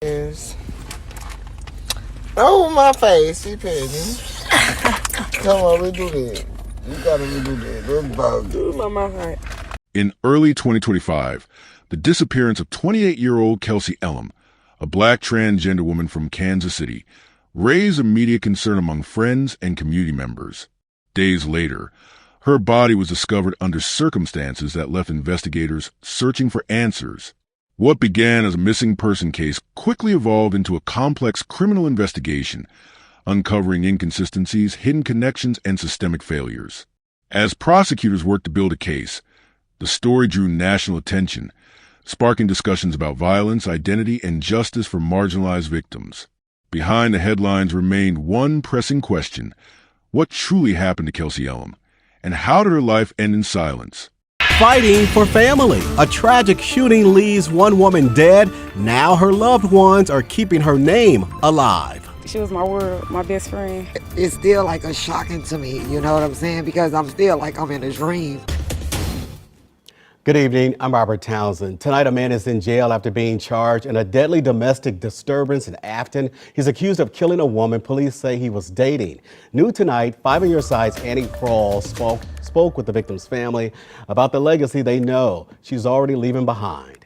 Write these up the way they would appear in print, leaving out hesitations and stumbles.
Yes. Oh, my face. She petty. Come on, redo that. You gotta redo that. That's about do my mouth right. In early 2025, the disappearance of 28-year-old Kelsey Elem, a black transgender woman from Kansas City, raised immediate concern among friends and community members. Days later, her body was discovered under circumstances that left investigators searching for answers. What began as a missing person case quickly evolved into a complex criminal investigation, uncovering inconsistencies, hidden connections, and systemic failures. As prosecutors worked to build a case, the story drew national attention, sparking discussions about violence, identity, and justice for marginalized victims. Behind the headlines remained one pressing question: what truly happened to Kelsey Elem, and how did her life end in silence? Fighting for family. A tragic shooting leaves one woman dead. Now her loved ones are keeping her name alive. She was my world, my best friend. It's still like a shocking to me, you know what I'm saying? Because I'm still like I'm in a dream. Good evening, I'm Robert Townsend. Tonight, a man is in jail after being charged in a deadly domestic disturbance in Afton. He's accused of killing a woman police say he was dating. New tonight, 5 on Your Side's Annie Kroll spoke with the victim's family about the legacy they know she's already leaving behind.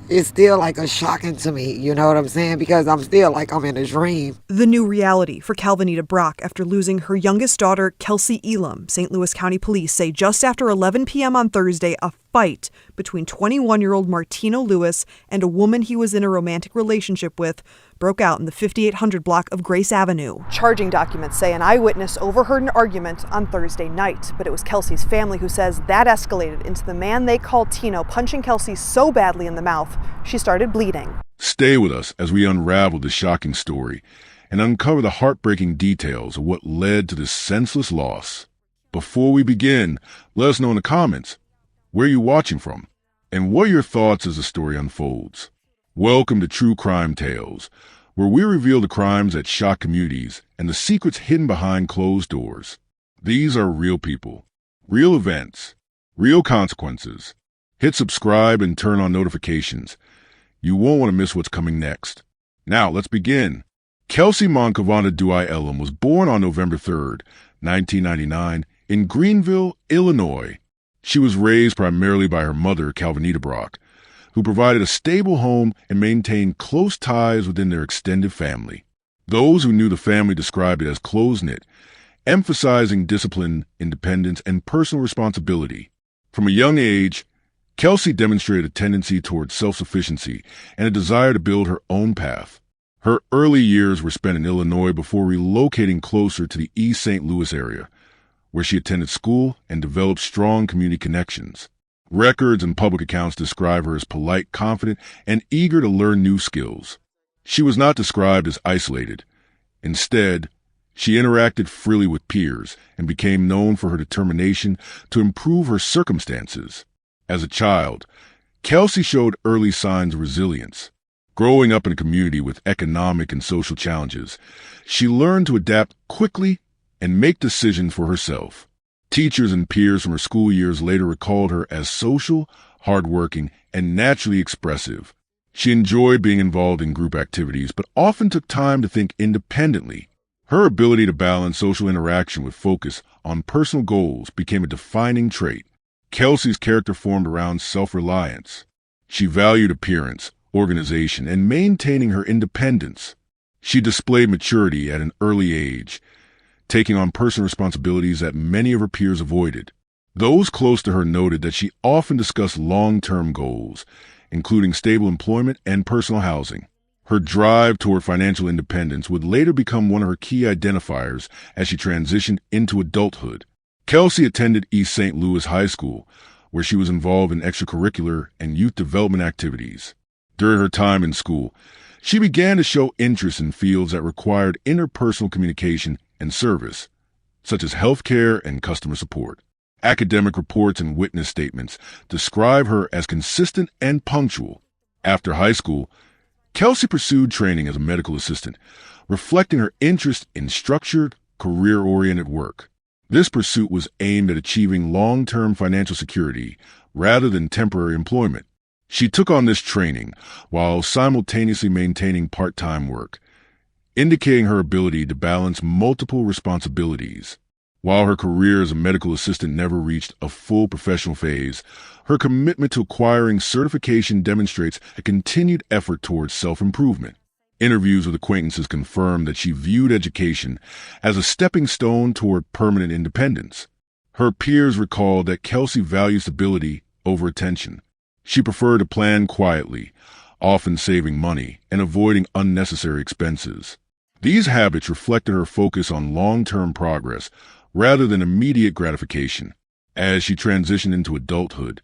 It's still like a shocking to me, you know what I'm saying? Because I'm still like I'm in a dream. The new reality for Calvinita Brock after losing her youngest daughter, Kelsey Elem. St. Louis County Police say just after 11 p.m. on Thursday, a fight between 21-year-old Martino Lewis and a woman he was in a romantic relationship with broke out in the 5800 block of Grace Avenue. Charging documents say an eyewitness overheard an argument on Thursday night, but it was Kelsey's family who says that escalated into the man they call Tino punching Kelsey so badly in the mouth she started bleeding. Stay with us as we unravel this shocking story and uncover the heartbreaking details of what led to this senseless loss. Before we begin, let us know in the comments where you're watching from and what are your thoughts as the story unfolds. Welcome to True Crime Tales, where we reveal the crimes that shock communities and the secrets hidden behind closed doors. These are real people, real events, real consequences. Hit subscribe and turn on notifications. You won't want to miss what's coming next. Now, let's begin. Kelsey Moncavana Duai Elem was born on November 3rd, 1999, in Greenville, Illinois. She was raised primarily by her mother, Calvinita Brock, who provided a stable home and maintained close ties within their extended family. Those who knew the family described it as close-knit, emphasizing discipline, independence, and personal responsibility. From a young age, Kelsey demonstrated a tendency towards self-sufficiency and a desire to build her own path. Her early years were spent in Illinois before relocating closer to the East St. Louis area, where she attended school and developed strong community connections. Records and public accounts describe her as polite, confident, and eager to learn new skills. She was not described as isolated. Instead, she interacted freely with peers and became known for her determination to improve her circumstances. As a child, Kelsey showed early signs of resilience. Growing up in a community with economic and social challenges, she learned to adapt quickly and make decisions for herself. Teachers and peers from her school years later recalled her as social, hardworking, and naturally expressive. She enjoyed being involved in group activities, but often took time to think independently. Her ability to balance social interaction with focus on personal goals became a defining trait. Kelsey's character formed around self-reliance. She valued appearance, organization, and maintaining her independence. She displayed maturity at an early age, taking on personal responsibilities that many of her peers avoided. Those close to her noted that she often discussed long-term goals, including stable employment and personal housing. Her drive toward financial independence would later become one of her key identifiers as she transitioned into adulthood. Kelsey attended East St. Louis High School, where she was involved in extracurricular and youth development activities. During her time in school, she began to show interest in fields that required interpersonal communication and service, such as healthcare and customer support. Academic reports and witness statements describe her as consistent and punctual. After high school, Kelsey pursued training as a medical assistant, reflecting her interest in structured, career-oriented work. This pursuit was aimed at achieving long-term financial security rather than temporary employment. She took on this training while simultaneously maintaining part-time work, indicating her ability to balance multiple responsibilities. While her career as a medical assistant never reached a full professional phase, her commitment to acquiring certification demonstrates a continued effort towards self-improvement. Interviews with acquaintances confirmed that she viewed education as a stepping stone toward permanent independence. Her peers recalled that Kelsey valued stability over attention. She preferred to plan quietly, often saving money and avoiding unnecessary expenses. These habits reflected her focus on long-term progress rather than immediate gratification. As she transitioned into adulthood,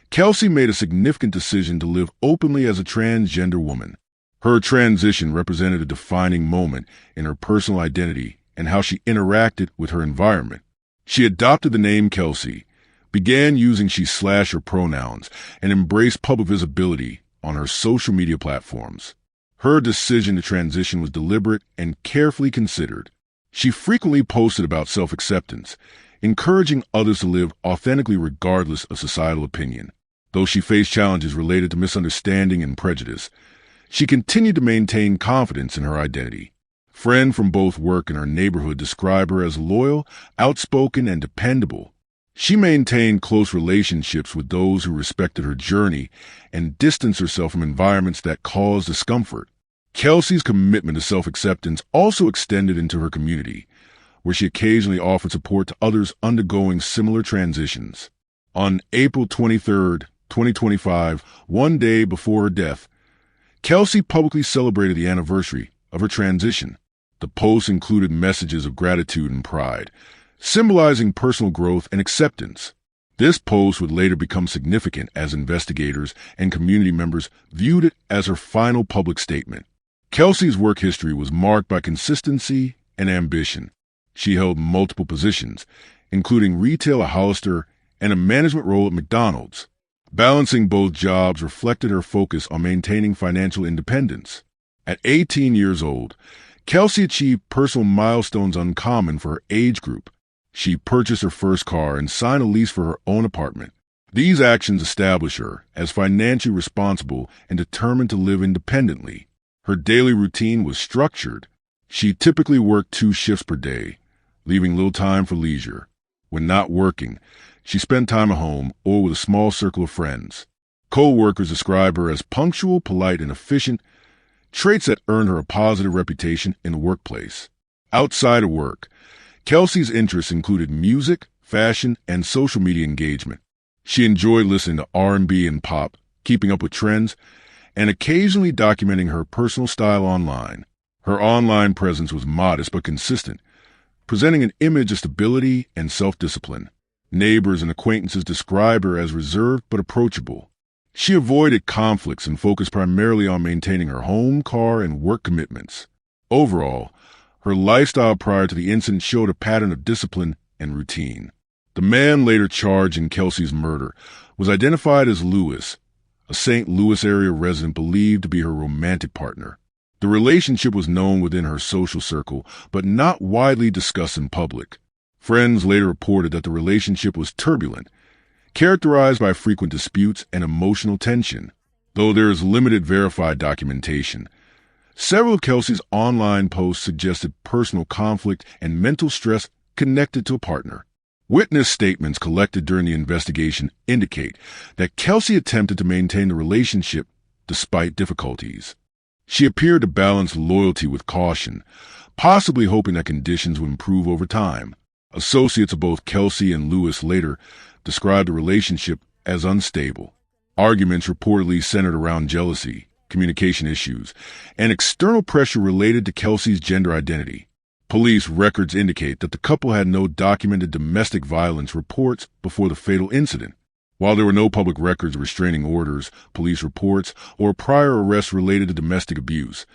Kelsey made a significant decision to live openly as a transgender woman. Her transition represented a defining moment in her personal identity and how she interacted with her environment. She adopted the name Kelsey, began using she/her pronouns, and embraced public visibility on her social media platforms. Her decision to transition was deliberate and carefully considered. She frequently posted about self-acceptance, encouraging others to live authentically regardless of societal opinion. Though she faced challenges related to misunderstanding and prejudice, she continued to maintain confidence in her identity. Friends from both work and her neighborhood describe her as loyal, outspoken, and dependable. She maintained close relationships with those who respected her journey and distanced herself from environments that caused discomfort. Kelsey's commitment to self-acceptance also extended into her community, where she occasionally offered support to others undergoing similar transitions. On April 23, 2025, one day before her death, Kelsey publicly celebrated the anniversary of her transition. The post included messages of gratitude and pride, symbolizing personal growth and acceptance. This post would later become significant as investigators and community members viewed it as her final public statement. Kelsey's work history was marked by consistency and ambition. She held multiple positions, including retail at Hollister and a management role at McDonald's. Balancing both jobs reflected her focus on maintaining financial independence. At 18 years old, Kelsey achieved personal milestones uncommon for her age group. She purchased her first car and signed a lease for her own apartment. These actions established her as financially responsible and determined to live independently. Her daily routine was structured. She typically worked 2 shifts per day, leaving little time for leisure. When not working, she spent time at home or with a small circle of friends. Co-workers describe her as punctual, polite, and efficient, traits that earned her a positive reputation in the workplace. Outside of work, Kelsey's interests included music, fashion, and social media engagement. She enjoyed listening to R&B and pop, keeping up with trends, and occasionally documenting her personal style online. Her online presence was modest but consistent, presenting an image of stability and self-discipline. Neighbors and acquaintances described her as reserved but approachable. She avoided conflicts and focused primarily on maintaining her home, car, and work commitments. Overall, her lifestyle prior to the incident showed a pattern of discipline and routine. The man later charged in Kelsey's murder was identified as Lewis, a St. Louis area resident believed to be her romantic partner. The relationship was known within her social circle, but not widely discussed in public. Friends later reported that the relationship was turbulent, characterized by frequent disputes and emotional tension. Though there is limited verified documentation, several of Kelsey's online posts suggested personal conflict and mental stress connected to a partner. Witness statements collected during the investigation indicate that Kelsey attempted to maintain the relationship despite difficulties. She appeared to balance loyalty with caution, possibly hoping that conditions would improve over time. Associates of both Kelsey and Lewis later described the relationship as unstable. Arguments reportedly centered around jealousy, communication issues, and external pressure related to Kelsey's gender identity. Police records indicate that the couple had no documented domestic violence reports before the fatal incident. While there were no public records of restraining orders, police reports, or prior arrests related to domestic abuse,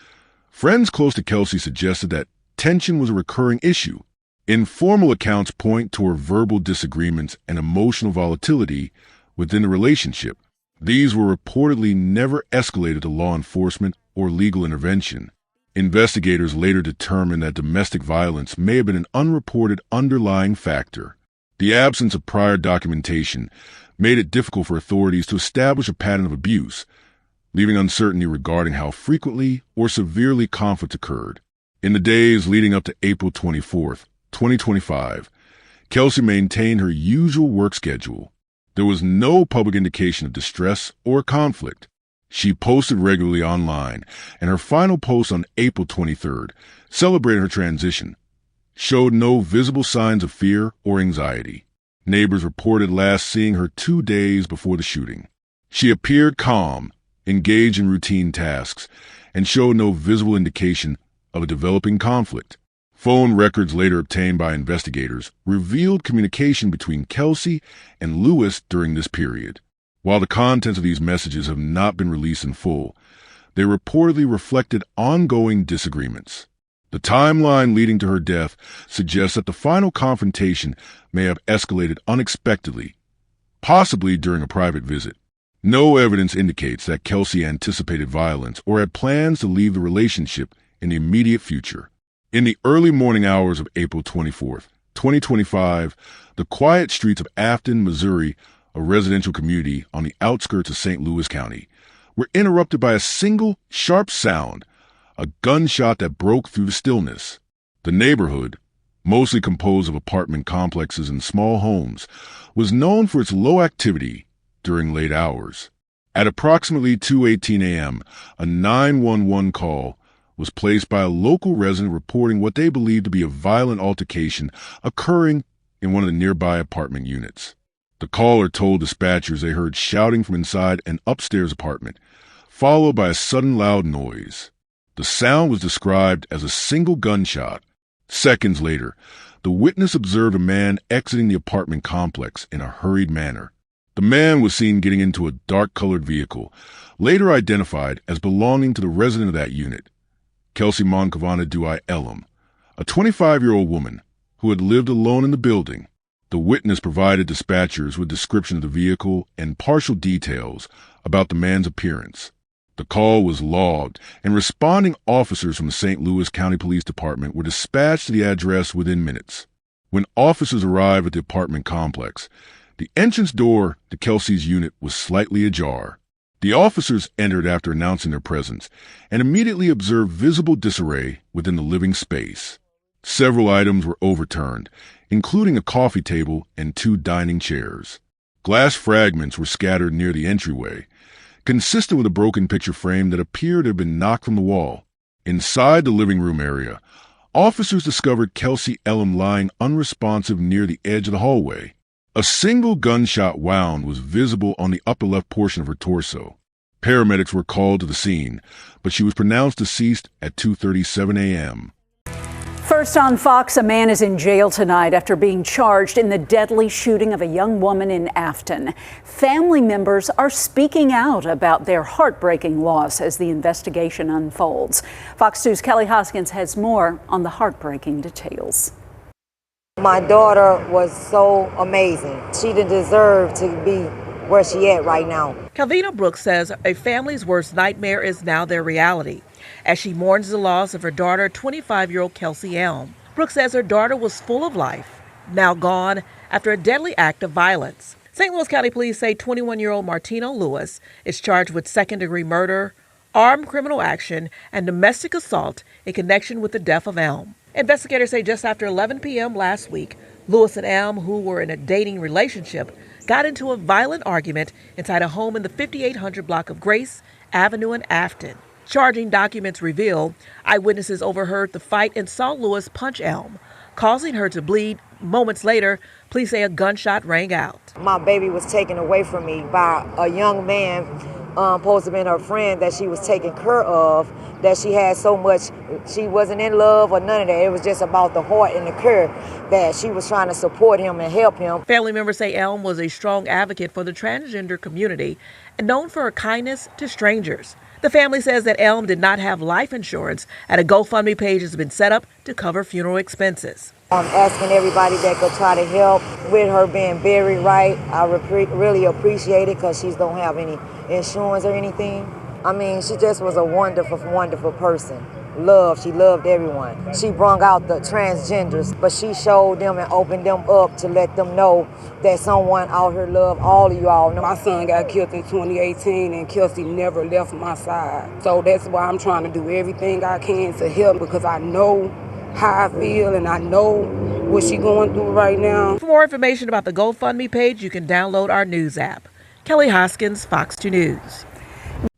friends close to Kelsey suggested that tension was a recurring issue. Informal accounts point toward verbal disagreements and emotional volatility within the relationship. These were reportedly never escalated to law enforcement or legal intervention. Investigators later determined that domestic violence may have been an unreported underlying factor. The absence of prior documentation made it difficult for authorities to establish a pattern of abuse, leaving uncertainty regarding how frequently or severely conflict occurred. In the days leading up to April 24th, 2025, Kelsey maintained her usual work schedule. There was no public indication of distress or conflict. She posted regularly online, and her final post on April 23rd, celebrating her transition, showed no visible signs of fear or anxiety. Neighbors reported last seeing her 2 days before the shooting. She appeared calm, engaged in routine tasks, and showed no visible indication of a developing conflict. Phone records later obtained by investigators revealed communication between Kelsey and Lewis during this period. While the contents of these messages have not been released in full, they reportedly reflected ongoing disagreements. The timeline leading to her death suggests that the final confrontation may have escalated unexpectedly, possibly during a private visit. No evidence indicates that Kelsey anticipated violence or had plans to leave the relationship in the immediate future. In the early morning hours of April 24th, 2025, the quiet streets of Afton, Missouri, a residential community on the outskirts of St. Louis County, were interrupted by a single, sharp sound, a gunshot that broke through the stillness. The neighborhood, mostly composed of apartment complexes and small homes, was known for its low activity during late hours. At approximately 2:18 a.m., a 911 call was placed by a local resident reporting what they believed to be a violent altercation occurring in one of the nearby apartment units. The caller told dispatchers they heard shouting from inside an upstairs apartment, followed by a sudden loud noise. The sound was described as a single gunshot. Seconds later, the witness observed a man exiting the apartment complex in a hurried manner. The man was seen getting into a dark-colored vehicle, later identified as belonging to the resident of that unit, Kelsey Elem, a 25-year-old woman who had lived alone in the building. The witness provided dispatchers with a description of the vehicle and partial details about the man's appearance. The call was logged, and responding officers from the St. Louis County Police Department were dispatched to the address within minutes. When officers arrived at the apartment complex, the entrance door to Kelsey's unit was slightly ajar. The officers entered after announcing their presence and immediately observed visible disarray within the living space. Several items were overturned, including a coffee table and 2 dining chairs. Glass fragments were scattered near the entryway, consistent with a broken picture frame that appeared to have been knocked from the wall. Inside the living room area, officers discovered Kelsey Elem lying unresponsive near the edge of the hallway. A single gunshot wound was visible on the upper left portion of her torso. Paramedics were called to the scene, but she was pronounced deceased at 2:37 a.m. First on Fox, a man is in jail tonight after being charged in the deadly shooting of a young woman in Afton. Family members are speaking out about their heartbreaking loss as the investigation unfolds. Fox 2's Kelly Hoskins has more on the heartbreaking details. My daughter was so amazing. She didn't deserve to be where she at right now. Calvina Brooks says a family's worst nightmare is now their reality as she mourns the loss of her daughter, 25-year-old Kelsey Elem. Brooks says her daughter was full of life, now gone after a deadly act of violence. St. Louis County Police say 21-year-old Martino Lewis is charged with second-degree murder, armed criminal action, and domestic assault in connection with the death of Elem. Investigators say just after 11 p.m. last week, Lewis and Elem, who were in a dating relationship, got into a violent argument inside a home in the 5800 block of Grace Avenue in Afton. Charging documents reveal eyewitnesses overheard the fight and saw Lewis punch Elem, causing her to bleed. Moments later, police say a gunshot rang out. My baby was taken away from me by a young man, supposed to have been her friend that she was taking care of, that she had so much, she wasn't in love or none of that. It was just about the heart and the care that she was trying to support him and help him. Family members say Elem was a strong advocate for the transgender community and known for her kindness to strangers. The family says that Elem did not have life insurance and a GoFundMe page has been set up to cover funeral expenses. I'm asking everybody that could try to help with her being buried right. I really appreciate it because she don't have any insurance or anything. I mean, she just was a wonderful, wonderful person. love. She loved everyone. She brung out the transgenders, but she showed them and opened them up to let them know that someone out here loved all of you all. My son got killed in 2018 and Kelsey never left my side. So that's why I'm trying to do everything I can to help, because I know how I feel and I know what she's going through right now. For more information about the GoFundMe page, you can download our news app. Kelly Hoskins, Fox 2 News.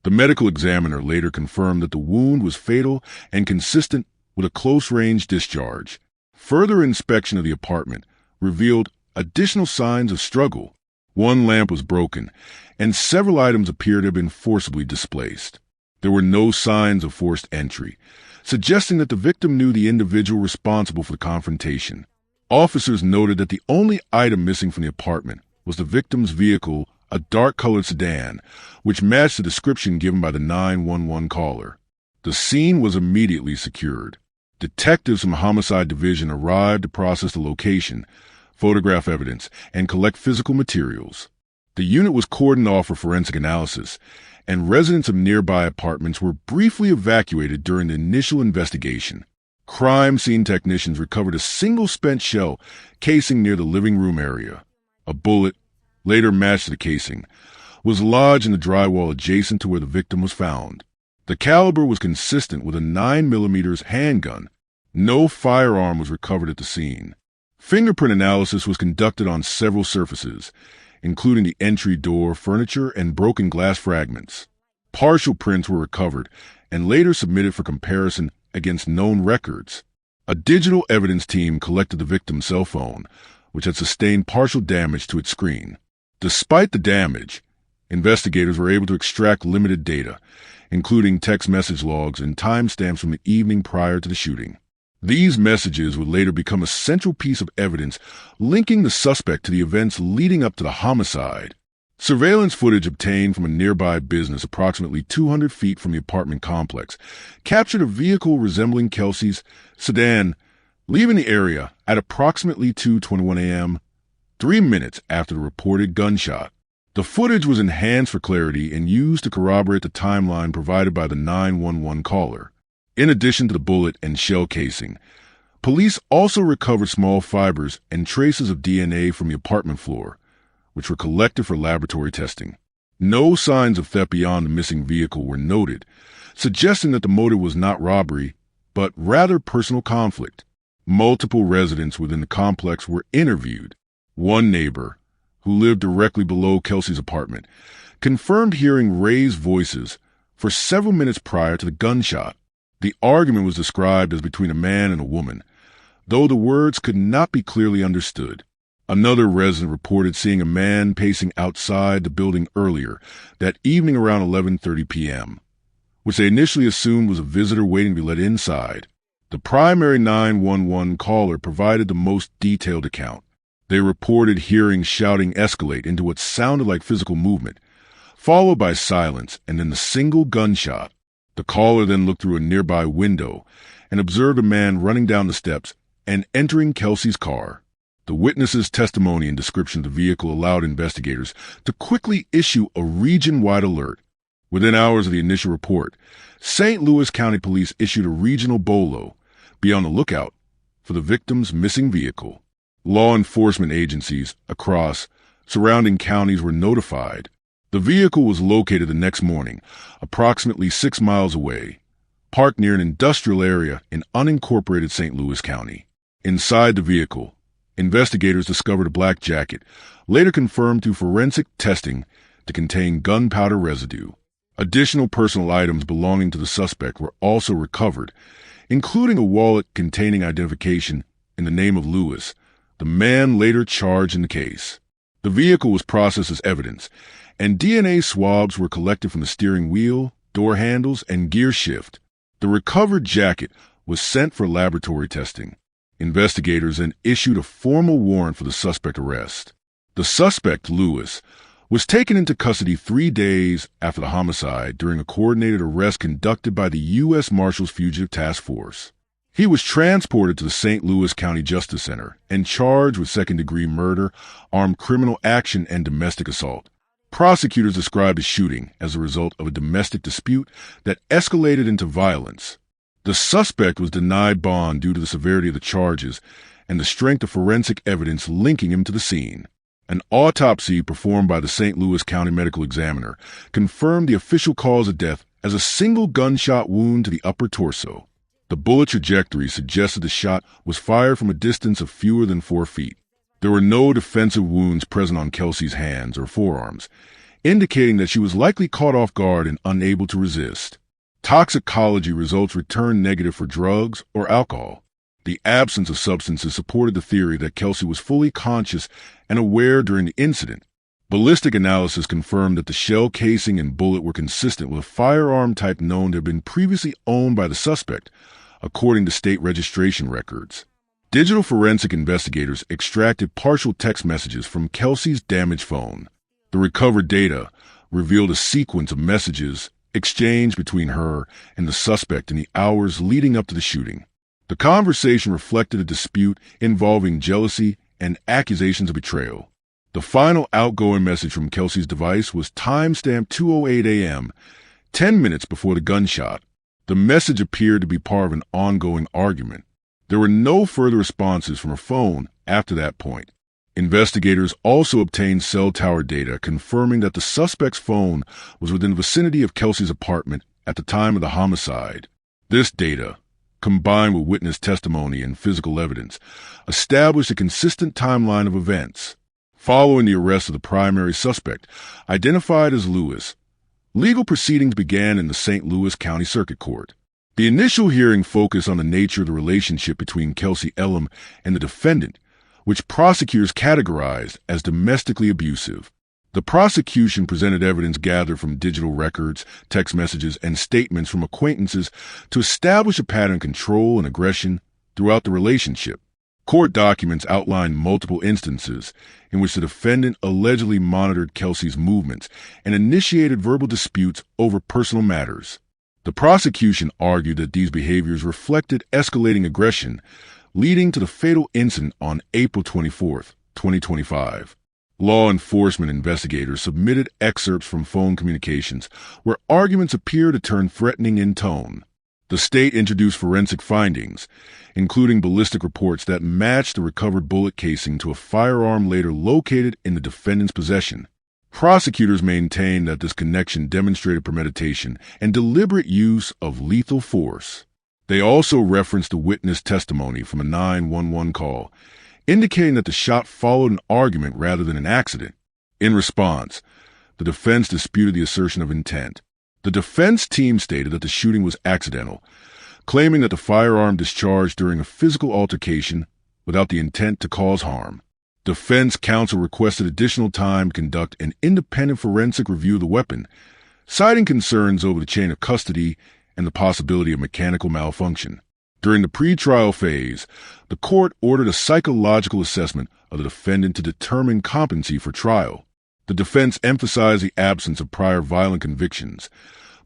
The medical examiner later confirmed that the wound was fatal and consistent with a close-range discharge. Further inspection of the apartment revealed additional signs of struggle. One lamp was broken, and several items appeared to have been forcibly displaced. There were no signs of forced entry, suggesting that the victim knew the individual responsible for the confrontation. Officers noted that the only item missing from the apartment was the victim's vehicle, a dark-colored sedan, which matched the description given by the 911 caller. The scene was immediately secured. Detectives from the Homicide Division arrived to process the location, photograph evidence, and collect physical materials. The unit was cordoned off for forensic analysis, and residents of nearby apartments were briefly evacuated during the initial investigation. Crime scene technicians recovered a single spent shell casing near the living room area. A bullet, later matched to the casing, was lodged in the drywall adjacent to where the victim was found. The caliber was consistent with a 9mm handgun. No firearm was recovered at the scene. Fingerprint analysis was conducted on several surfaces, including the entry door, furniture, and broken glass fragments. Partial prints were recovered and later submitted for comparison against known records. A digital evidence team collected the victim's cell phone, which had sustained partial damage to its screen. Despite the damage, investigators were able to extract limited data, including text message logs and timestamps from the evening prior to the shooting. These messages would later become a central piece of evidence linking the suspect to the events leading up to the homicide. Surveillance footage obtained from a nearby business approximately 200 feet from the apartment complex captured a vehicle resembling Kelsey's sedan leaving the area at approximately 2:21 a.m., 3 minutes after the reported gunshot. The footage was enhanced for clarity and used to corroborate the timeline provided by the 911 caller. In addition to the bullet and shell casing, police also recovered small fibers and traces of DNA from the apartment floor, which were collected for laboratory testing. No signs of theft beyond the missing vehicle were noted, suggesting that the motive was not robbery, but rather personal conflict. Multiple residents within the complex were interviewed. One neighbor, who lived directly below Kelsey's apartment, confirmed hearing raised voices for several minutes prior to the gunshot. The argument was described as between a man and a woman, though the words could not be clearly understood. Another resident reported seeing a man pacing outside the building earlier that evening around 11:30 p.m., which they initially assumed was a visitor waiting to be let inside. The primary 911 caller provided the most detailed account. They reported hearing shouting escalate into what sounded like physical movement, followed by silence and then the single gunshot. The caller then looked through a nearby window and observed a man running down the steps and entering Kelsey's car. The witness's testimony and description of the vehicle allowed investigators to quickly issue a region-wide alert. Within hours of the initial report, St. Louis County Police issued a regional BOLO, be on the lookout for the victim's missing vehicle. Law enforcement agencies across surrounding counties were notified. The vehicle was located the next morning, approximately 6 miles away, parked near an industrial area in unincorporated St. Louis County. Inside the vehicle, investigators discovered a black jacket, later confirmed through forensic testing to contain gunpowder residue. Additional personal items belonging to the suspect were also recovered, including a wallet containing identification in the name of Lewis, the man later charged in the case. The vehicle was processed as evidence, and DNA swabs were collected from the steering wheel, door handles, and gear shift. The recovered jacket was sent for laboratory testing. Investigators then issued a formal warrant for the suspect arrest. The suspect, Lewis, was taken into custody 3 days after the homicide during a coordinated arrest conducted by the U.S. Marshals Fugitive Task Force. He was transported to the St. Louis County Justice Center and charged with second-degree murder, armed criminal action, and domestic assault. Prosecutors described the shooting as a result of a domestic dispute that escalated into violence. The suspect was denied bond due to the severity of the charges and the strength of forensic evidence linking him to the scene. An autopsy performed by the St. Louis County Medical Examiner confirmed the official cause of death as a single gunshot wound to the upper torso. The bullet trajectory suggested the shot was fired from a distance of fewer than 4 feet. There were no defensive wounds present on Kelsey's hands or forearms, indicating that she was likely caught off guard and unable to resist. Toxicology results returned negative for drugs or alcohol. The absence of substances supported the theory that Kelsey was fully conscious and aware during the incident. Ballistic analysis confirmed that the shell casing and bullet were consistent with a firearm type known to have been previously owned by the suspect, according to state registration records. Digital forensic investigators extracted partial text messages from Kelsey's damaged phone. The recovered data revealed a sequence of messages exchanged between her and the suspect in the hours leading up to the shooting. The conversation reflected a dispute involving jealousy and accusations of betrayal. The final outgoing message from Kelsey's device was timestamped 2:08 a.m., 10 minutes before the gunshot. The message appeared to be part of an ongoing argument. There were no further responses from her phone after that point. Investigators also obtained cell tower data confirming that the suspect's phone was within the vicinity of Kelsey's apartment at the time of the homicide. This data, combined with witness testimony and physical evidence, established a consistent timeline of events. Following the arrest of the primary suspect, identified as Lewis, legal proceedings began in the St. Louis County Circuit Court. The initial hearing focused on the nature of the relationship between Kelsey Elem and the defendant, which prosecutors categorized as domestically abusive. The prosecution presented evidence gathered from digital records, text messages, and statements from acquaintances to establish a pattern of control and aggression throughout the relationship. Court documents outlined multiple instances in which the defendant allegedly monitored Kelsey's movements and initiated verbal disputes over personal matters. The prosecution argued that these behaviors reflected escalating aggression, leading to the fatal incident on April 24, 2025. Law enforcement investigators submitted excerpts from phone communications where arguments appear to turn threatening in tone. The state introduced forensic findings, including ballistic reports that matched the recovered bullet casing to a firearm later located in the defendant's possession. Prosecutors maintained that this connection demonstrated premeditation and deliberate use of lethal force. They also referenced the witness testimony from a 911 call, indicating that the shot followed an argument rather than an accident. In response, the defense disputed the assertion of intent. The defense team stated that the shooting was accidental, claiming that the firearm discharged during a physical altercation without the intent to cause harm. Defense counsel requested additional time to conduct an independent forensic review of the weapon, citing concerns over the chain of custody and the possibility of mechanical malfunction. During the pretrial phase, the court ordered a psychological assessment of the defendant to determine competency for trial. The defense emphasized the absence of prior violent convictions,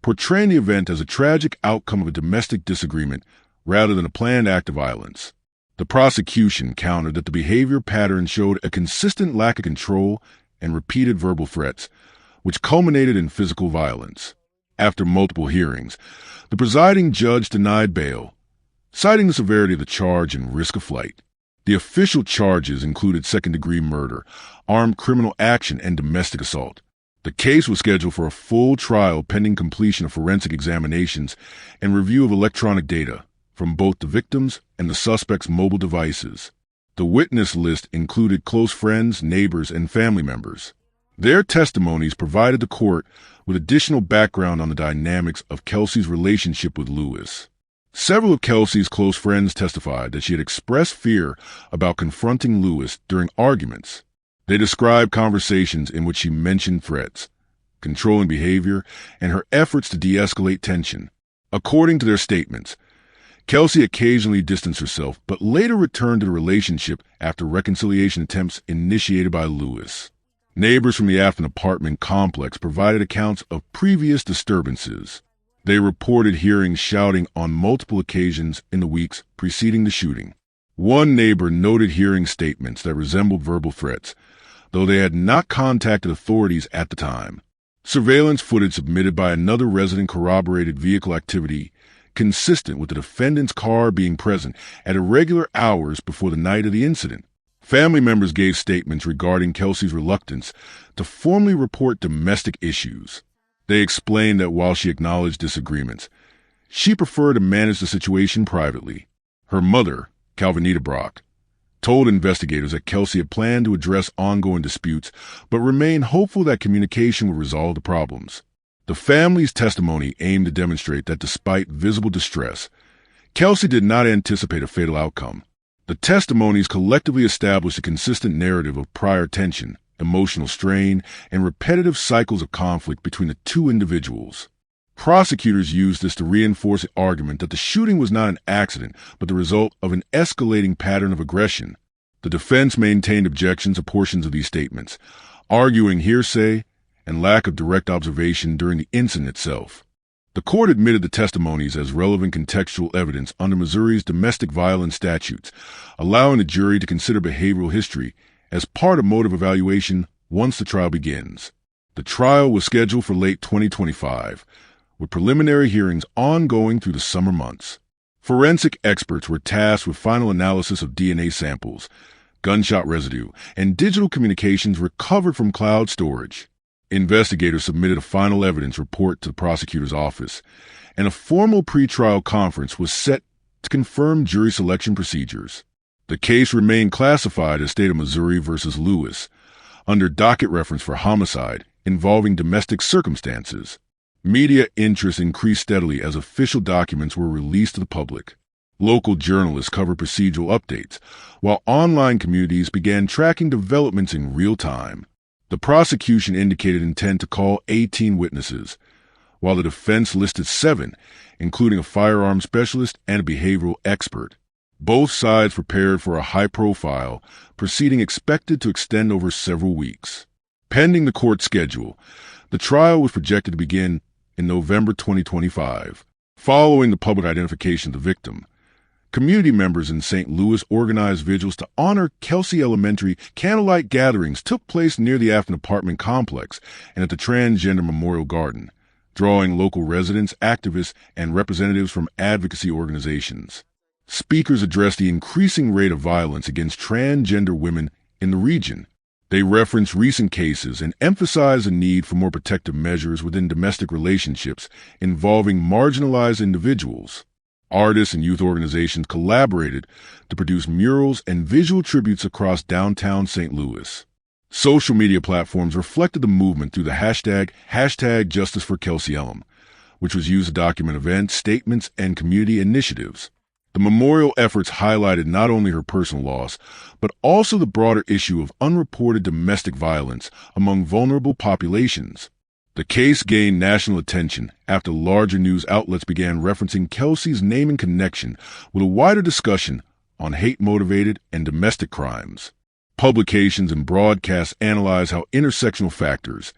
portraying the event as a tragic outcome of a domestic disagreement rather than a planned act of violence. The prosecution countered that the behavior pattern showed a consistent lack of control and repeated verbal threats, which culminated in physical violence. After multiple hearings, the presiding judge denied bail, citing the severity of the charge and risk of flight. The official charges included second-degree murder, armed criminal action, and domestic assault. The case was scheduled for a full trial pending completion of forensic examinations and review of electronic data from both the victims and the suspect's mobile devices. The witness list included close friends, neighbors, and family members. Their testimonies provided the court with additional background on the dynamics of Kelsey's relationship with Lewis. Several of Kelsey's close friends testified that she had expressed fear about confronting Lewis during arguments. They described conversations in which she mentioned threats, controlling behavior, and her efforts to de-escalate tension. According to their statements, Kelsey occasionally distanced herself, but later returned to the relationship after reconciliation attempts initiated by Lewis. Neighbors from the Afton apartment complex provided accounts of previous disturbances. They reported hearing shouting on multiple occasions in the weeks preceding the shooting. One neighbor noted hearing statements that resembled verbal threats, though they had not contacted authorities at the time. Surveillance footage submitted by another resident corroborated vehicle activity, consistent with the defendant's car being present at irregular hours before the night of the incident. Family members gave statements regarding Kelsey's reluctance to formally report domestic issues. They explained that while she acknowledged disagreements, she preferred to manage the situation privately. Her mother, Calvinita Brock, told investigators that Kelsey had planned to address ongoing disputes, but remained hopeful that communication would resolve the problems. The family's testimony aimed to demonstrate that despite visible distress, Kelsey did not anticipate a fatal outcome. The testimonies collectively established a consistent narrative of prior tension, emotional strain, and repetitive cycles of conflict between the two individuals. Prosecutors used this to reinforce the argument that the shooting was not an accident, but the result of an escalating pattern of aggression. The defense maintained objections to portions of these statements, arguing hearsay and lack of direct observation during the incident itself. The court admitted the testimonies as relevant contextual evidence under Missouri's domestic violence statutes, allowing the jury to consider behavioral history as part of motive evaluation once the trial begins. The trial was scheduled for late 2025, with preliminary hearings ongoing through the summer months. Forensic experts were tasked with final analysis of DNA samples, gunshot residue, and digital communications recovered from cloud storage. Investigators submitted a final evidence report to the prosecutor's office, and a formal pretrial conference was set to confirm jury selection procedures. The case remained classified as State of Missouri versus Lewis, under docket reference for homicide involving domestic circumstances. Media interest increased steadily as official documents were released to the public. Local journalists covered procedural updates, while online communities began tracking developments in real time. The prosecution indicated intent to call 18 witnesses, while the defense listed 7, including a firearms specialist and a behavioral expert. Both sides prepared for a high-profile proceeding expected to extend over several weeks. Pending the court schedule, the trial was projected to begin in November 2025. Following the public identification of the victim, community members in St. Louis organized vigils to honor Kelsey Elementary. Candlelight gatherings took place near the Afton apartment complex and at the Transgender Memorial Garden, drawing local residents, activists, and representatives from advocacy organizations. Speakers addressed the increasing rate of violence against transgender women in the region. They referenced recent cases and emphasized the need for more protective measures within domestic relationships involving marginalized individuals. Artists and youth organizations collaborated to produce murals and visual tributes across downtown St. Louis. Social media platforms reflected the movement through the hashtag Justice for Kelsey Elem, which was used to document events, statements, and community initiatives. The memorial efforts highlighted not only her personal loss, but also the broader issue of unreported domestic violence among vulnerable populations. The case gained national attention after larger news outlets began referencing Kelsey's name in connection with a wider discussion on hate-motivated and domestic crimes. Publications and broadcasts analyzed how intersectional factors,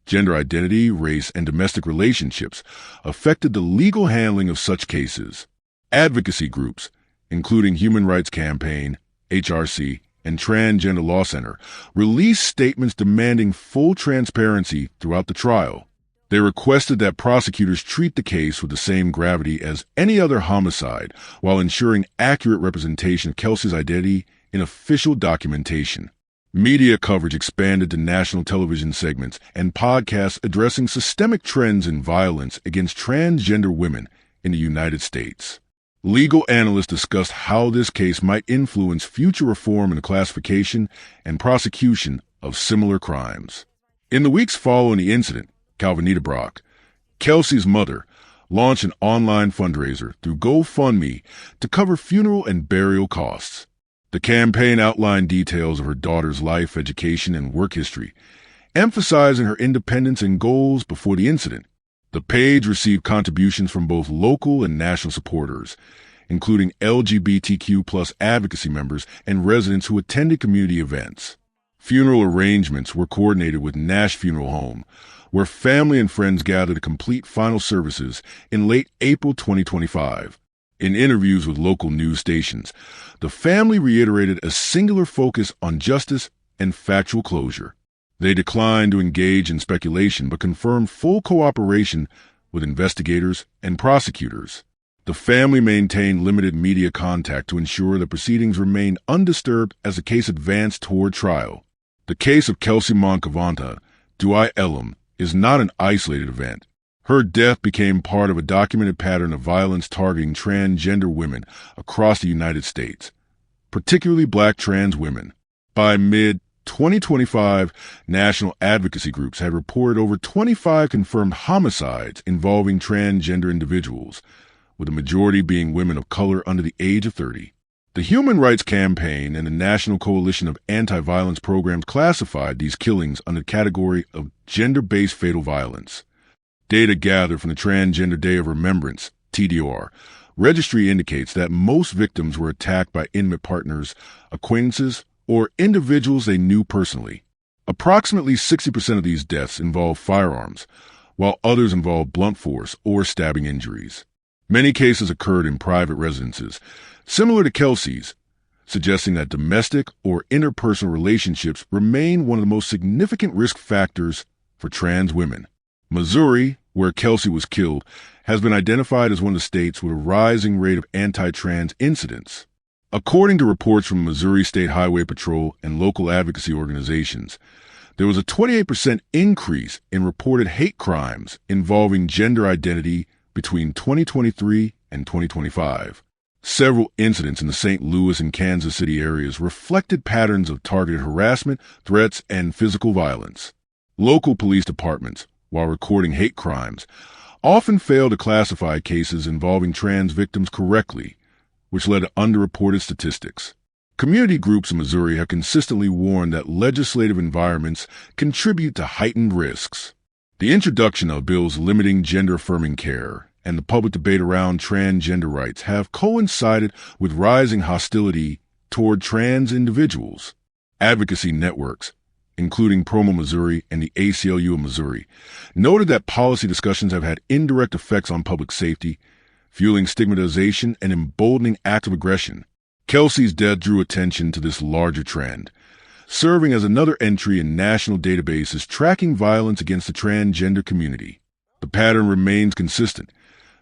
gender identity, race, and domestic relationships affected the legal handling of such cases. Advocacy groups, including Human Rights Campaign, HRC, and Transgender Law Center, released statements demanding full transparency throughout the trial. They requested that prosecutors treat the case with the same gravity as any other homicide while ensuring accurate representation of Kelsey's identity in official documentation. Media coverage expanded to national television segments and podcasts addressing systemic trends in violence against transgender women in the United States. Legal analysts discussed how this case might influence future reform in the classification and prosecution of similar crimes. In the weeks following the incident, Calvinita Brock, Kelsey's mother, launched an online fundraiser through GoFundMe to cover funeral and burial costs. The campaign outlined details of her daughter's life, education, and work history, emphasizing her independence and goals before the incident. The page received contributions from both local and national supporters, including LGBTQ+ advocacy members and residents who attended community events. Funeral arrangements were coordinated with Nash Funeral Home, where family and friends gathered to complete final services in late April 2025. In interviews with local news stations, the family reiterated a singular focus on justice and factual closure. They declined to engage in speculation but confirmed full cooperation with investigators and prosecutors. The family maintained limited media contact to ensure the proceedings remained undisturbed as the case advanced toward trial. The case of Kelsey Elem is not an isolated event. Her death became part of a documented pattern of violence targeting transgender women across the United States, particularly Black trans women. By mid-2025, national advocacy groups had reported over 25 confirmed homicides involving transgender individuals, with the majority being women of color under the age of 30. The Human Rights Campaign and the National Coalition of Anti-Violence Programs classified these killings under the category of gender-based fatal violence. Data gathered from the Transgender Day of Remembrance, TDR, registry indicates that most victims were attacked by intimate partners, acquaintances, or individuals they knew personally. Approximately 60% of these deaths involved firearms, while others involved blunt force or stabbing injuries. Many cases occurred in private residences, similar to Kelsey's, suggesting that domestic or interpersonal relationships remain one of the most significant risk factors for trans women. Missouri, where Kelsey was killed, has been identified as one of the states with a rising rate of anti-trans incidents. According to reports from Missouri State Highway Patrol and local advocacy organizations, there was a 28% increase in reported hate crimes involving gender identity between 2023 and 2025. Several incidents in the St. Louis and Kansas City areas reflected patterns of targeted harassment, threats, and physical violence. Local police departments, while recording hate crimes, often fail to classify cases involving trans victims correctly, which led to underreported statistics. Community groups in Missouri have consistently warned that legislative environments contribute to heightened risks. The introduction of bills limiting gender-affirming care and the public debate around transgender rights have coincided with rising hostility toward trans individuals. Advocacy networks, including Promo Missouri and the ACLU of Missouri, noted that policy discussions have had indirect effects on public safety, fueling stigmatization and emboldening acts of aggression. Kelsey's death drew attention to this larger trend, serving as another entry in national databases tracking violence against the transgender community. The pattern remains consistent.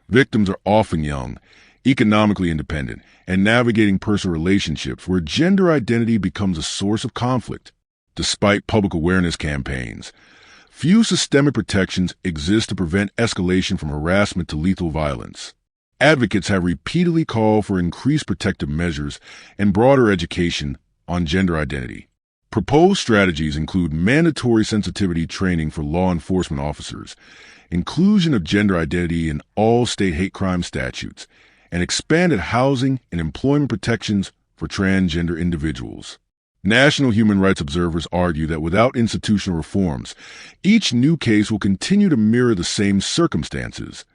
Victims are often young, economically independent, and navigating personal relationships where gender identity becomes a source of conflict. Despite public awareness campaigns, few systemic protections exist to prevent escalation from harassment to lethal violence. Advocates have repeatedly called for increased protective measures and broader education on gender identity. Proposed strategies include mandatory sensitivity training for law enforcement officers, inclusion of gender identity in all state hate crime statutes, and expanded housing and employment protections for transgender individuals. National human rights observers argue that without institutional reforms, each new case will continue to mirror the same circumstances: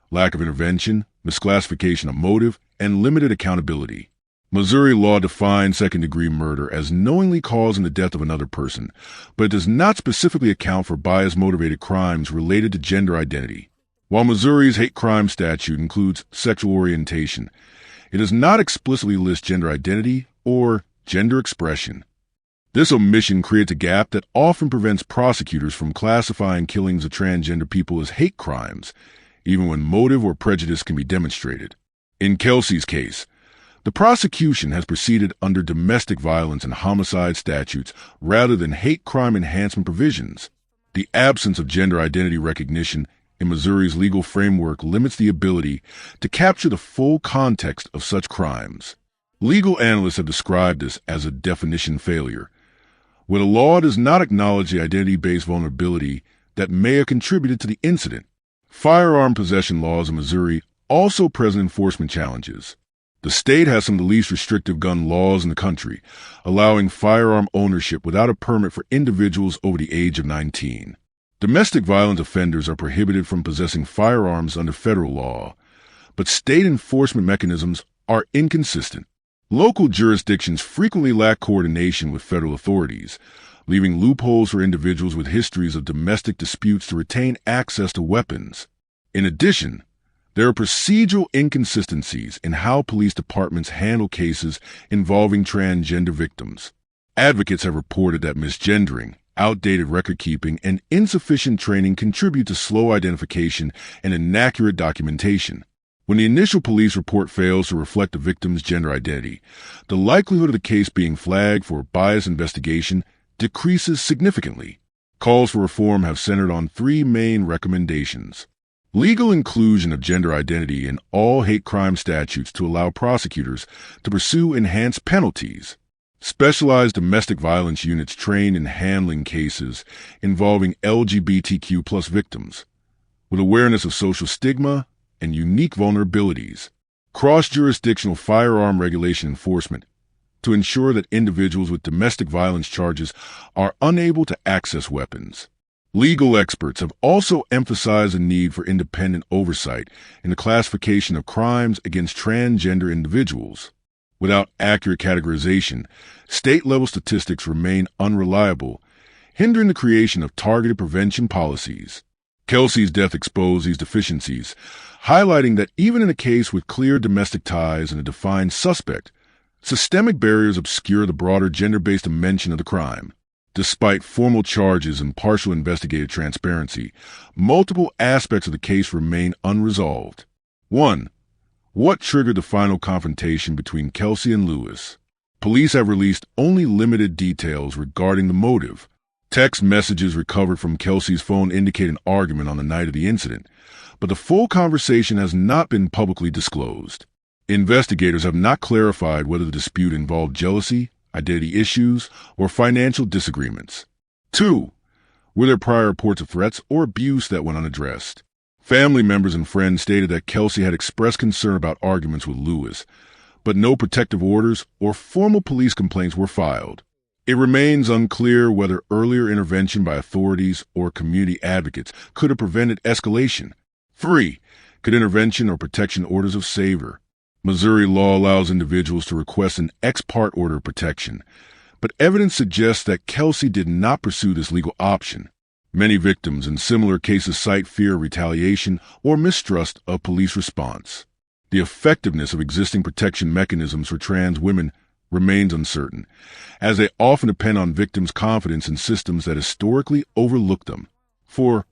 lack of intervention, misclassification of motive, and limited accountability. Missouri law defines second-degree murder as knowingly causing the death of another person, but it does not specifically account for bias-motivated crimes related to gender identity. While Missouri's hate crime statute includes sexual orientation, it does not explicitly list gender identity or gender expression. This omission creates a gap that often prevents prosecutors from classifying killings of transgender people as hate crimes, even when motive or prejudice can be demonstrated. In Kelsey's case, the prosecution has proceeded under domestic violence and homicide statutes rather than hate crime enhancement provisions. The absence of gender identity recognition in Missouri's legal framework limits the ability to capture the full context of such crimes. Legal analysts have described this as a definition failure, where the law does not acknowledge the identity-based vulnerability that may have contributed to the incident. Firearm possession laws in Missouri also present enforcement challenges. The state has some of the least restrictive gun laws in the country, allowing firearm ownership without a permit for individuals over the age of 19. Domestic violence offenders are prohibited from possessing firearms under federal law, but state enforcement mechanisms are inconsistent. Local jurisdictions frequently lack coordination with federal authorities, leaving loopholes for individuals with histories of domestic disputes to retain access to weapons. In addition, there are procedural inconsistencies in how police departments handle cases involving transgender victims. Advocates have reported that misgendering, outdated record-keeping, and insufficient training contribute to slow identification and inaccurate documentation. When the initial police report fails to reflect the victim's gender identity, the likelihood of the case being flagged for a biased investigation decreases significantly. Calls for reform have centered on three main recommendations. Legal inclusion of gender identity in all hate crime statutes to allow prosecutors to pursue enhanced penalties. Specialized domestic violence units trained in handling cases involving LGBTQ+ victims, with awareness of social stigma and unique vulnerabilities. Cross-jurisdictional firearm regulation enforcement to ensure that individuals with domestic violence charges are unable to access weapons. Legal experts have also emphasized the need for independent oversight in the classification of crimes against transgender individuals. Without accurate categorization, state-level statistics remain unreliable, hindering the creation of targeted prevention policies. Kelsey's death exposed these deficiencies, highlighting that even in a case with clear domestic ties and a defined suspect, systemic barriers obscure the broader gender-based dimension of the crime. Despite formal charges and partial investigative transparency, multiple aspects of the case remain unresolved. 1. What triggered the final confrontation between Kelsey and Lewis? Police have released only limited details regarding the motive. Text messages recovered from Kelsey's phone indicate an argument on the night of the incident, but the full conversation has not been publicly disclosed. Investigators have not clarified whether the dispute involved jealousy, identity issues, or financial disagreements. 2. Were there prior reports of threats or abuse that went unaddressed? Family members and friends stated that Kelsey had expressed concern about arguments with Lewis, but no protective orders or formal police complaints were filed. It remains unclear whether earlier intervention by authorities or community advocates could have prevented escalation. 3. Could intervention or protection orders have saved her? Missouri law allows individuals to request an ex parte order of protection, but evidence suggests that Kelsey did not pursue this legal option. Many victims in similar cases cite fear of retaliation or mistrust of police response. The effectiveness of existing protection mechanisms for trans women remains uncertain, as they often depend on victims' confidence in systems that historically overlook them. 4.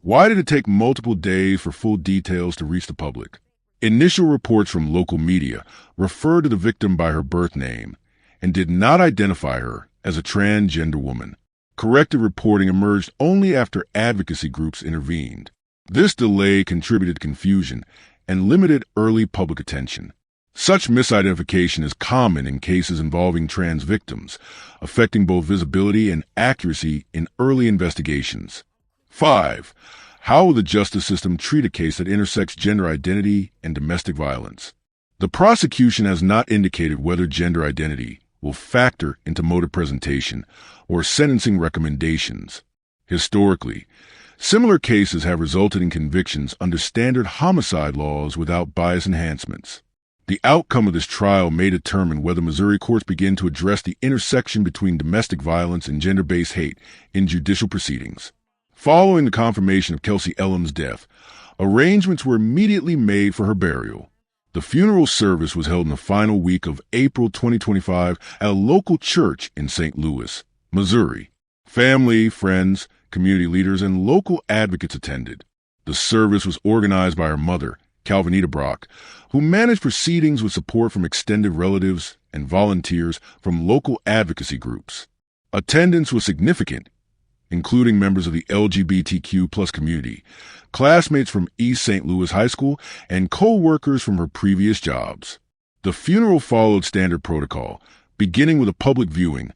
Why did it take multiple days for full details to reach the public? Initial reports from local media referred to the victim by her birth name and did not identify her as a transgender woman. Corrective reporting emerged only after advocacy groups intervened. This delay contributed to confusion and limited early public attention. Such misidentification is common in cases involving trans victims, affecting both visibility and accuracy in early investigations. 5. How will the justice system treat a case that intersects gender identity and domestic violence? The prosecution has not indicated whether gender identity will factor into motive presentation or sentencing recommendations. Historically, similar cases have resulted in convictions under standard homicide laws without bias enhancements. The outcome of this trial may determine whether Missouri courts begin to address the intersection between domestic violence and gender-based hate in judicial proceedings. Following the confirmation of Kelsey Elem's death, arrangements were immediately made for her burial. The funeral service was held in the final week of April 2025 at a local church in St. Louis, Missouri. Family, friends, community leaders, and local advocates attended. The service was organized by her mother, Calvinita Brock, who managed proceedings with support from extended relatives and volunteers from local advocacy groups. Attendance was significant, including members of the LGBTQ+ community, classmates from East St. Louis High School, and co-workers from her previous jobs. The funeral followed standard protocol, beginning with a public viewing,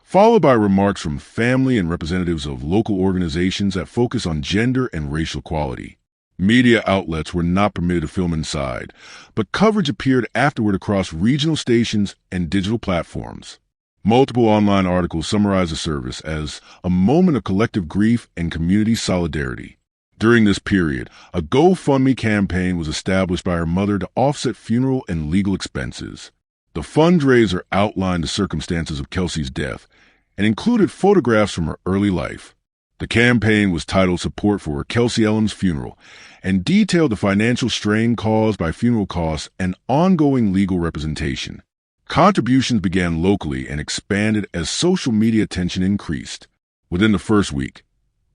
followed by remarks from family and representatives of local organizations that focus on gender and racial equality. Media outlets were not permitted to film inside, but coverage appeared afterward across regional stations and digital platforms. Multiple online articles summarize the service as a moment of collective grief and community solidarity. During this period, a GoFundMe campaign was established by her mother to offset funeral and legal expenses. The fundraiser outlined the circumstances of Kelsey's death and included photographs from her early life. The campaign was titled Support for Kelsey Elem's Funeral and detailed the financial strain caused by funeral costs and ongoing legal representation. Contributions began locally and expanded as social media attention increased. Within the first week,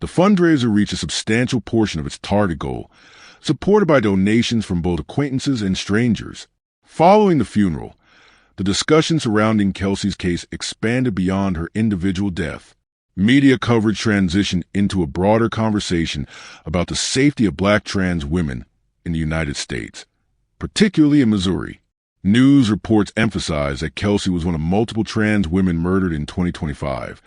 the fundraiser reached a substantial portion of its target goal, supported by donations from both acquaintances and strangers. Following the funeral, the discussion surrounding Kelsey's case expanded beyond her individual death. Media coverage transitioned into a broader conversation about the safety of Black trans women in the United States, particularly in Missouri. News reports emphasized that Kelsey was one of multiple trans women murdered in 2025,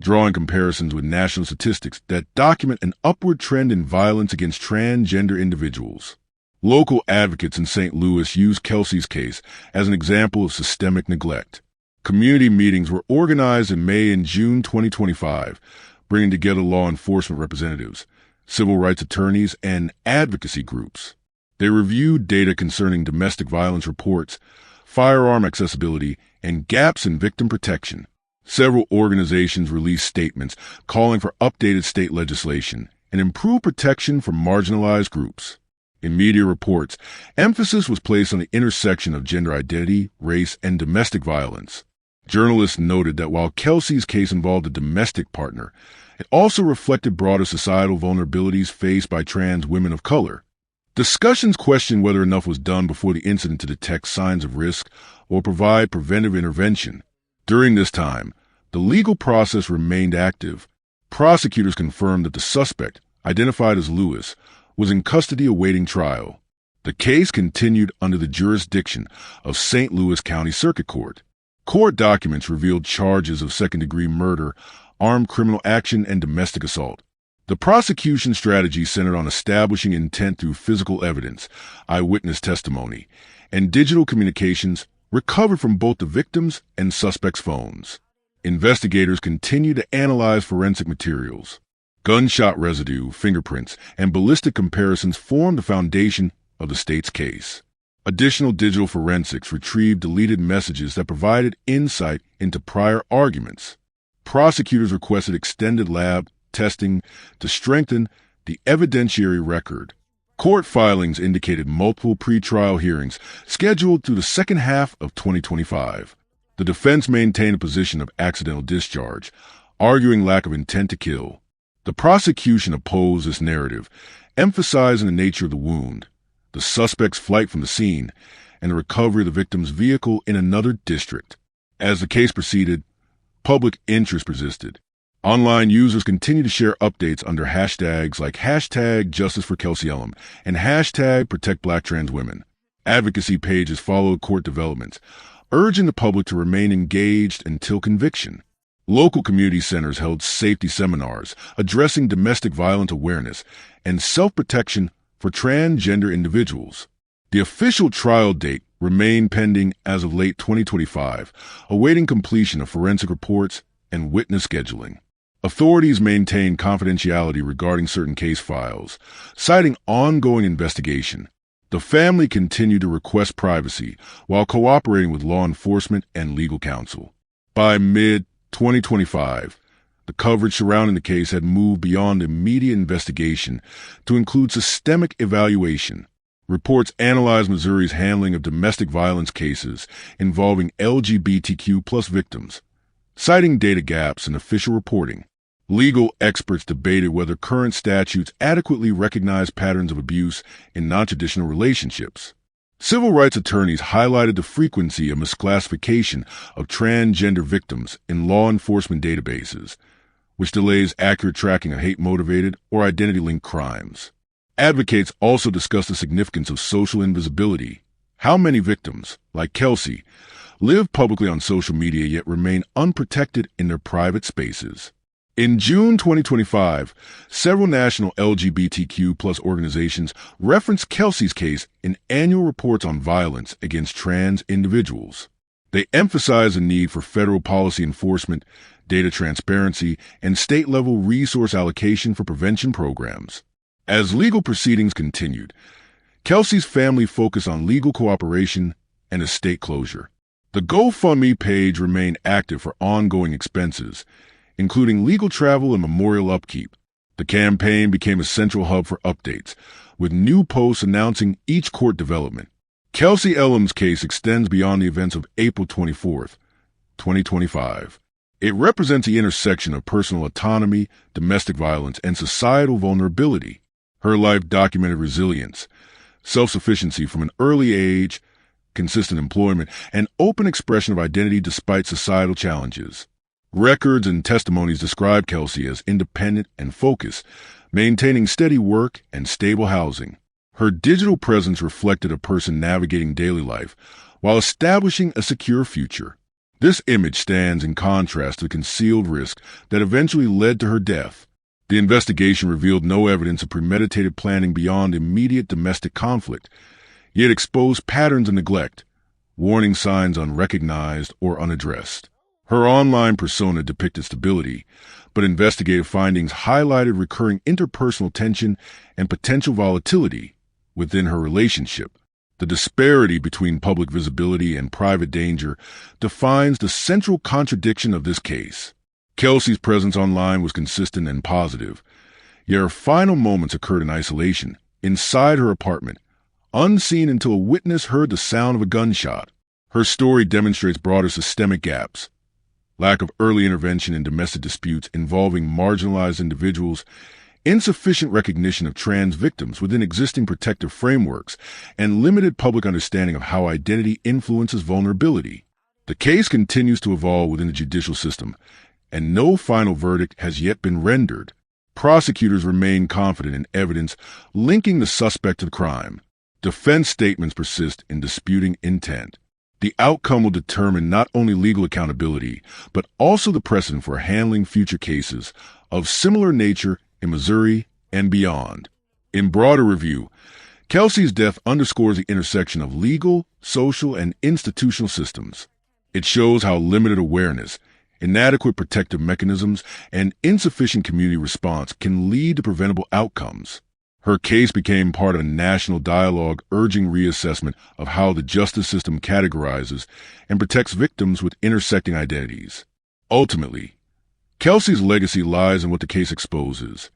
drawing comparisons with national statistics that document an upward trend in violence against transgender individuals. Local advocates in St. Louis used Kelsey's case as an example of systemic neglect. Community meetings were organized in May and June 2025, bringing together law enforcement representatives, civil rights attorneys, and advocacy groups. They reviewed data concerning domestic violence reports, firearm accessibility, and gaps in victim protection. Several organizations released statements calling for updated state legislation and improved protection for marginalized groups. In media reports, emphasis was placed on the intersection of gender identity, race, and domestic violence. Journalists noted that while Kelsey's case involved a domestic partner, it also reflected broader societal vulnerabilities faced by trans women of color. Discussions questioned whether enough was done before the incident to detect signs of risk or provide preventive intervention. During this time, the legal process remained active. Prosecutors confirmed that the suspect, identified as Lewis, was in custody awaiting trial. The case continued under the jurisdiction of St. Louis County Circuit Court. Court documents revealed charges of second-degree murder, armed criminal action, and domestic assault. The prosecution strategy centered on establishing intent through physical evidence, eyewitness testimony, and digital communications recovered from both the victims' and suspects' phones. Investigators continued to analyze forensic materials. Gunshot residue, fingerprints, and ballistic comparisons formed the foundation of the state's case. Additional digital forensics retrieved deleted messages that provided insight into prior arguments. Prosecutors requested extended lab testing to strengthen the evidentiary record. Court filings indicated multiple pretrial hearings scheduled through the second half of 2025. The defense maintained a position of accidental discharge, arguing lack of intent to kill. The prosecution opposed this narrative, emphasizing the nature of the wound, the suspect's flight from the scene, and the recovery of the victim's vehicle in another district. As the case proceeded, public interest persisted. Online users continued to share updates under hashtags like #JusticeForKelseyElem and #ProtectBlackTransWomen. Advocacy pages followed court developments, urging the public to remain engaged until conviction. Local community centers held safety seminars addressing domestic violence awareness and self-protection for transgender individuals. The official trial date remained pending as of late 2025, awaiting completion of forensic reports and witness scheduling. Authorities maintained confidentiality regarding certain case files, citing ongoing investigation. The family continued to request privacy while cooperating with law enforcement and legal counsel. By mid-2025, the coverage surrounding the case had moved beyond immediate investigation to include systemic evaluation. Reports analyzed Missouri's handling of domestic violence cases involving LGBTQ+ victims, citing data gaps in official reporting. Legal experts debated whether current statutes adequately recognize patterns of abuse in non-traditional relationships. Civil rights attorneys highlighted the frequency of misclassification of transgender victims in law enforcement databases, which delays accurate tracking of hate-motivated or identity-linked crimes. Advocates also discussed the significance of social invisibility. How many victims, like Kelsey, live publicly on social media yet remain unprotected in their private spaces? In June 2025, several national LGBTQ+ organizations referenced Kelsey's case in annual reports on violence against trans individuals. They emphasized the need for federal policy enforcement, data transparency, and state-level resource allocation for prevention programs. As legal proceedings continued, Kelsey's family focused on legal cooperation and estate closure. The GoFundMe page remained active for ongoing expenses, including legal travel and memorial upkeep. The campaign became a central hub for updates, with new posts announcing each court development. Kelsey Elem's case extends beyond the events of April 24, 2025. It represents the intersection of personal autonomy, domestic violence, and societal vulnerability. Her life documented resilience, self-sufficiency from an early age, consistent employment, and open expression of identity despite societal challenges. Records and testimonies describe Kelsey as independent and focused, maintaining steady work and stable housing. Her digital presence reflected a person navigating daily life while establishing a secure future. This image stands in contrast to the concealed risk that eventually led to her death. The investigation revealed no evidence of premeditated planning beyond immediate domestic conflict, yet exposed patterns of neglect, warning signs unrecognized or unaddressed. Her online persona depicted stability, but investigative findings highlighted recurring interpersonal tension and potential volatility within her relationship. The disparity between public visibility and private danger defines the central contradiction of this case. Kelsey's presence online was consistent and positive, yet her final moments occurred in isolation, inside her apartment, unseen until a witness heard the sound of a gunshot. Her story demonstrates broader systemic gaps: lack of early intervention in domestic disputes involving marginalized individuals, insufficient recognition of trans victims within existing protective frameworks, and limited public understanding of how identity influences vulnerability. The case continues to evolve within the judicial system, and no final verdict has yet been rendered. Prosecutors remain confident in evidence linking the suspect to the crime. Defense statements persist in disputing intent. The outcome will determine not only legal accountability, but also the precedent for handling future cases of similar nature in Missouri and beyond. In broader review, Kelsey's death underscores the intersection of legal, social, and institutional systems. It shows how limited awareness, inadequate protective mechanisms, and insufficient community response can lead to preventable outcomes. Her case became part of a national dialogue urging reassessment of how the justice system categorizes and protects victims with intersecting identities. Ultimately, Kelsey's legacy lies in what the case exposes: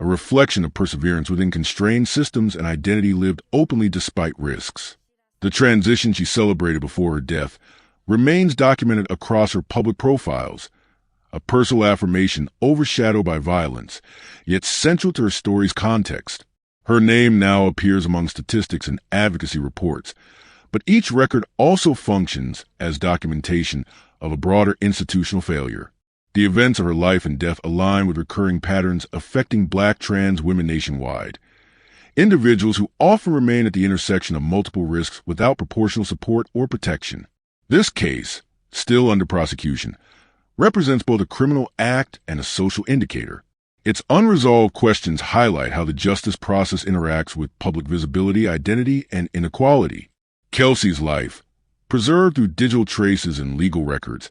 a reflection of perseverance within constrained systems and identity lived openly despite risks. The transition she celebrated before her death remains documented across her public profiles, a personal affirmation overshadowed by violence, yet central to her story's context. Her name now appears among statistics and advocacy reports, but each record also functions as documentation of a broader institutional failure. The events of her life and death align with recurring patterns affecting Black trans women nationwide, individuals who often remain at the intersection of multiple risks without proportional support or protection. This case, still under prosecution, represents both a criminal act and a social indicator. Its unresolved questions highlight how the justice process interacts with public visibility, identity, and inequality. Kelsey's life, preserved through digital traces and legal records,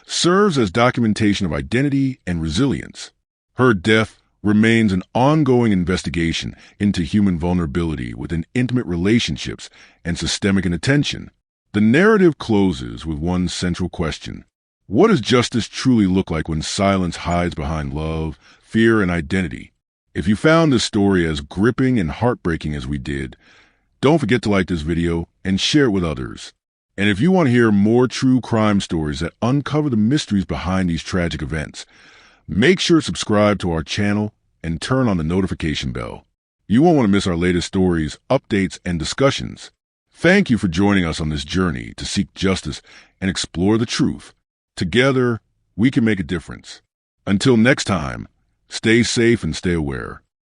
serves as documentation of identity and resilience. Her death remains an ongoing investigation into human vulnerability within intimate relationships and systemic inattention. The narrative closes with one central question: what does justice truly look like when silence hides behind love, fear, and identity? If you found this story as gripping and heartbreaking as we did, don't forget to like this video and share it with others. And if you want to hear more true crime stories that uncover the mysteries behind these tragic events, make sure to subscribe to our channel and turn on the notification bell. You won't want to miss our latest stories, updates, and discussions. Thank you for joining us on this journey to seek justice and explore the truth. Together, we can make a difference. Until next time, stay safe and stay aware.